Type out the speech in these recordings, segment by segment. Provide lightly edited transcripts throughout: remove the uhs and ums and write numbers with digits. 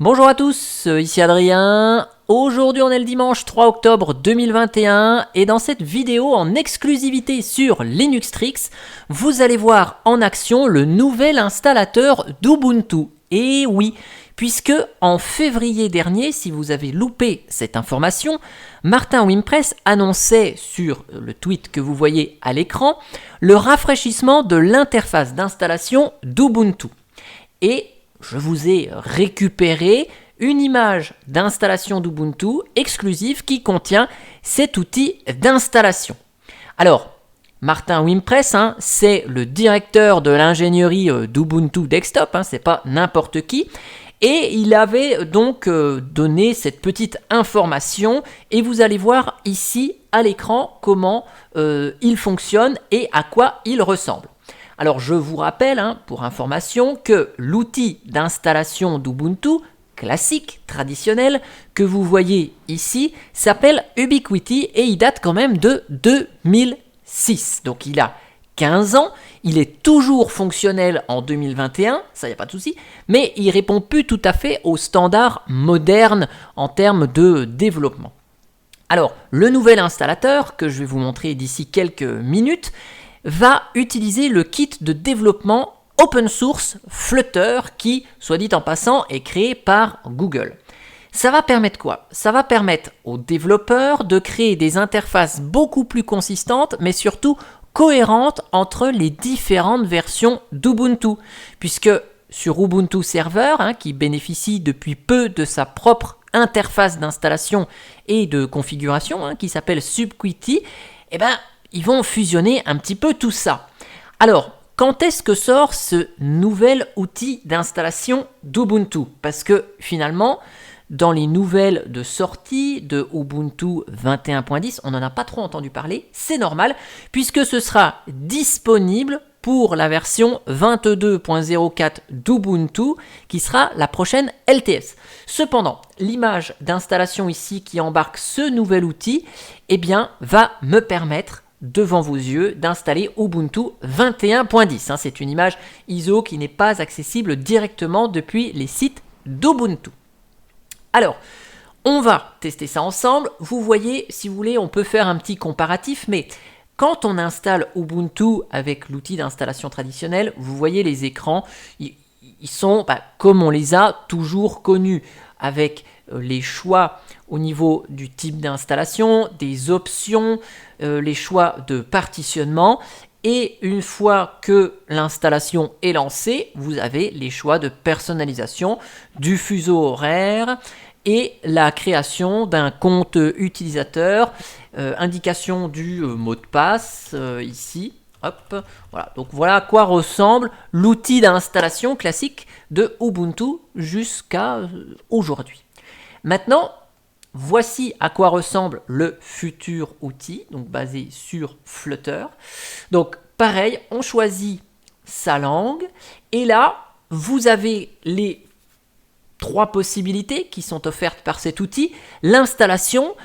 Bonjour à tous, ici Adrien. Aujourd'hui on est le dimanche 3 octobre 2021 et dans cette vidéo en exclusivité sur Linuxtrix, vous allez voir en action le nouvel installateur d'Ubuntu. Et oui, puisque en février dernier, si vous avez loupé cette information, Martin Wimpress annonçait sur le tweet que vous voyez à l'écran le rafraîchissement de l'interface d'installation d'Ubuntu. Et je vous ai récupéré une image d'installation d'Ubuntu exclusive qui contient cet outil d'installation. Alors, Martin Wimpress, c'est le directeur de l'ingénierie d'Ubuntu Desktop, c'est pas n'importe qui. Et il avait donc donné cette petite information et vous allez voir ici à l'écran comment il fonctionne et à quoi il ressemble. Alors je vous rappelle, pour information, que l'outil d'installation d'Ubuntu, classique, traditionnel, que vous voyez ici, s'appelle Ubiquiti et il date quand même de 2006. Donc il a 15 ans, il est toujours fonctionnel en 2021, ça y a pas de souci, mais il répond plus tout à fait aux standards modernes en termes de développement. Alors, le nouvel installateur, que je vais vous montrer d'ici quelques minutes, va utiliser le kit de développement open source Flutter qui, soit dit en passant, est créé par Google. Ça va permettre quoi? Ça va permettre aux développeurs de créer des interfaces beaucoup plus consistantes, mais surtout cohérentes entre les différentes versions d'Ubuntu. Puisque sur Ubuntu Server, qui bénéficie depuis peu de sa propre interface d'installation et de configuration, qui s'appelle Subquity, ils vont fusionner un petit peu tout ça. Alors, quand est-ce que sort ce nouvel outil d'installation d'Ubuntu? Parce que finalement, dans les nouvelles de sortie de Ubuntu 21.10, on n'en a pas trop entendu parler, c'est normal, puisque ce sera disponible pour la version 22.04 d'Ubuntu, qui sera la prochaine LTS. Cependant, l'image d'installation ici qui embarque ce nouvel outil, va me permettre devant vos yeux d'installer Ubuntu 21.10. C'est une image ISO qui n'est pas accessible directement depuis les sites d'Ubuntu. Alors, on va tester ça ensemble. Vous voyez, si vous voulez, on peut faire un petit comparatif, mais quand on installe Ubuntu avec l'outil d'installation traditionnel, vous voyez les écrans, ils sont comme on les a toujours connus, avec les choix au niveau du type d'installation, des options, les choix de partitionnement. Et une fois que l'installation est lancée, vous avez les choix de personnalisation, du fuseau horaire et la création d'un compte utilisateur, indication du mot de passe ici. Hop, voilà. Donc voilà à quoi ressemble l'outil d'installation classique de Ubuntu jusqu'à aujourd'hui. Maintenant, voici à quoi ressemble le futur outil, donc basé sur Flutter. Donc pareil, on choisit sa langue et là, vous avez les 3 possibilités qui sont offertes par cet outil. L'installation,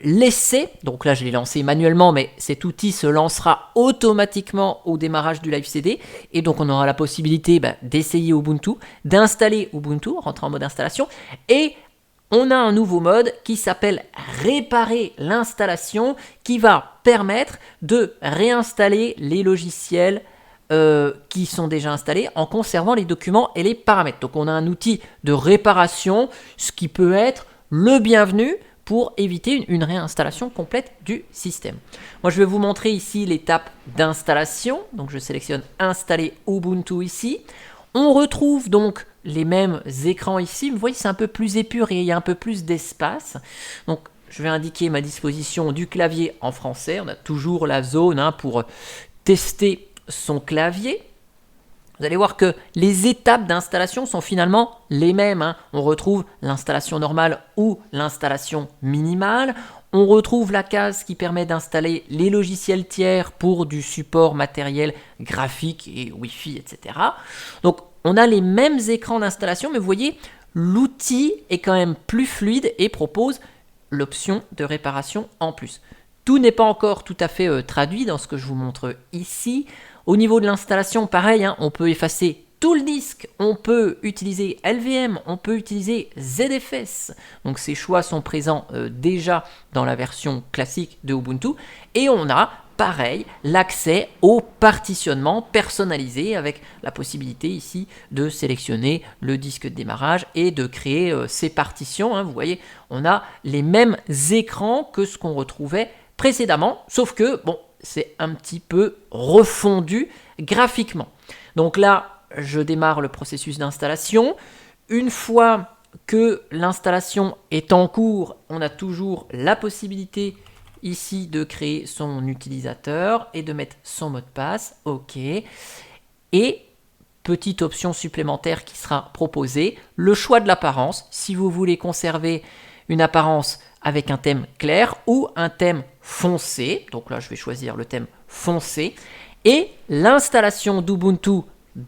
l'essai, donc là je l'ai lancé manuellement, mais cet outil se lancera automatiquement au démarrage du live CD, et donc on aura la possibilité d'essayer Ubuntu, d'installer Ubuntu, rentrer en mode installation, et on a un nouveau mode qui s'appelle réparer l'installation, qui va permettre de réinstaller les logiciels qui sont déjà installés en conservant les documents et les paramètres. Donc on a un outil de réparation, ce qui peut être le bienvenu pour éviter une réinstallation complète du système. Moi, je vais vous montrer ici l'étape d'installation. Donc, je sélectionne Installer Ubuntu ici. On retrouve donc les mêmes écrans ici. Vous voyez, c'est un peu plus épuré, il y a un peu plus d'espace. Donc, je vais indiquer ma disposition du clavier en français. On a toujours la zone pour tester son clavier. Vous allez voir que les étapes d'installation sont finalement les mêmes. On retrouve l'installation normale ou l'installation minimale. On retrouve la case qui permet d'installer les logiciels tiers pour du support matériel graphique et Wi-Fi, etc. Donc, on a les mêmes écrans d'installation, mais vous voyez, l'outil est quand même plus fluide et propose l'option de réparation en plus. Tout n'est pas encore tout à fait traduit dans ce que je vous montre ici. Au niveau de l'installation, pareil, on peut effacer tout le disque. On peut utiliser LVM, on peut utiliser ZFS. Donc ces choix sont présents déjà dans la version classique de Ubuntu. Et on a, pareil, l'accès au partitionnement personnalisé avec la possibilité ici de sélectionner le disque de démarrage et de créer ces partitions. Hein. Vous voyez, on a les mêmes écrans que ce qu'on retrouvait précédemment, sauf que, bon, c'est un petit peu refondu graphiquement. Donc là, je démarre le processus d'installation. Une fois que l'installation est en cours, on a toujours la possibilité ici de créer son utilisateur et de mettre son mot de passe. OK. Et petite option supplémentaire qui sera proposée, le choix de l'apparence. Si vous voulez conserver une apparence avec un thème clair ou un thème foncé. Donc là, je vais choisir le thème foncé. Et l'installation d'Ubuntu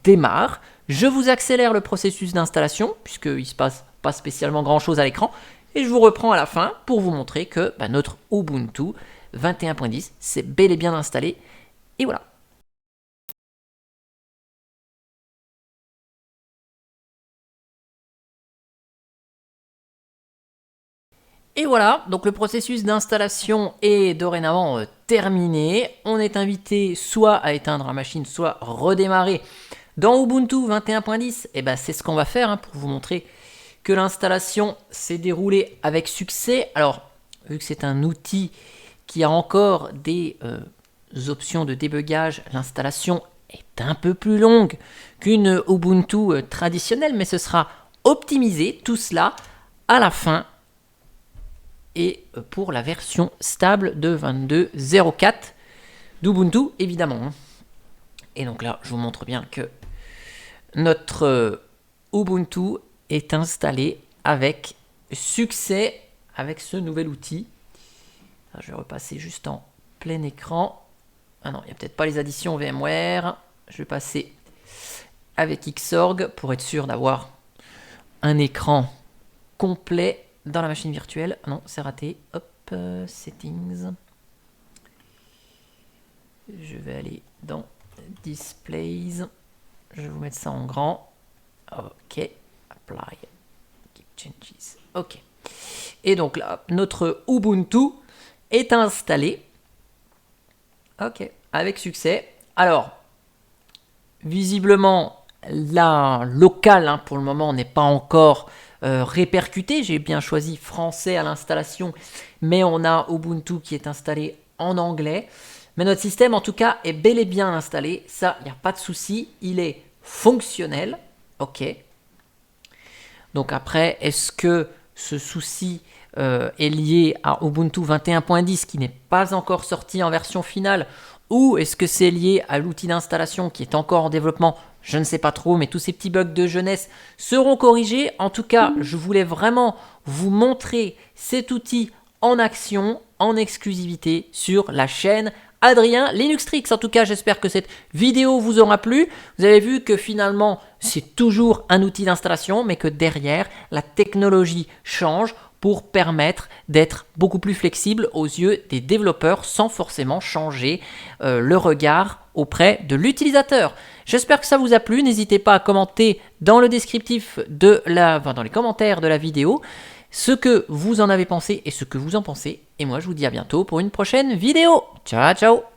démarre. Je vous accélère le processus d'installation puisqu'il ne se passe pas spécialement grand-chose à l'écran. Et je vous reprends à la fin pour vous montrer que notre Ubuntu 21.10 c'est bel et bien installé. Et voilà. Et voilà, donc le processus d'installation est dorénavant terminé. On est invité soit à éteindre la machine, soit redémarrer. Dans Ubuntu 21.10, c'est ce qu'on va faire pour vous montrer que l'installation s'est déroulée avec succès. Alors, vu que c'est un outil qui a encore des options de débugage, l'installation est un peu plus longue qu'une Ubuntu traditionnelle, mais ce sera optimisé, tout cela, à la fin et pour la version stable de 22.04 d'Ubuntu, évidemment. Et donc là, je vous montre bien que notre Ubuntu est installé avec succès avec ce nouvel outil. Je vais repasser juste en plein écran. Ah non, il n'y a peut-être pas les additions VMware. Je vais passer avec Xorg pour être sûr d'avoir un écran complet dans la machine virtuelle. Ah non, c'est raté. Hop, settings. Je vais aller dans displays. Je vais vous mettre ça en grand. OK. Apply. Keep changes. OK. Et donc là, notre Ubuntu est installé. OK. Avec succès. Alors, visiblement, la locale, pour le moment, n'est pas encore répercuté. J'ai bien choisi français à l'installation, mais on a Ubuntu qui est installé en anglais. Mais notre système, en tout cas, est bel et bien installé. Ça, il n'y a pas de souci. Il est fonctionnel. OK. Donc après, est-ce que ce souci est lié à Ubuntu 21.10 qui n'est pas encore sorti en version finale, ou est-ce que c'est lié à l'outil d'installation qui est encore en développement? Je ne sais pas trop, mais tous ces petits bugs de jeunesse seront corrigés. En tout cas, je voulais vraiment vous montrer cet outil en action, en exclusivité sur la chaîne Adrien Linuxtrix. En tout cas, j'espère que cette vidéo vous aura plu. Vous avez vu que finalement, c'est toujours un outil d'installation, mais que derrière, la technologie change pour permettre d'être beaucoup plus flexible aux yeux des développeurs sans forcément changer le regard auprès de l'utilisateur. J'espère que ça vous a plu. N'hésitez pas à commenter dans le descriptif dans les commentaires de la vidéo ce que vous en avez pensé et ce que vous en pensez. Et moi, je vous dis à bientôt pour une prochaine vidéo. Ciao, ciao!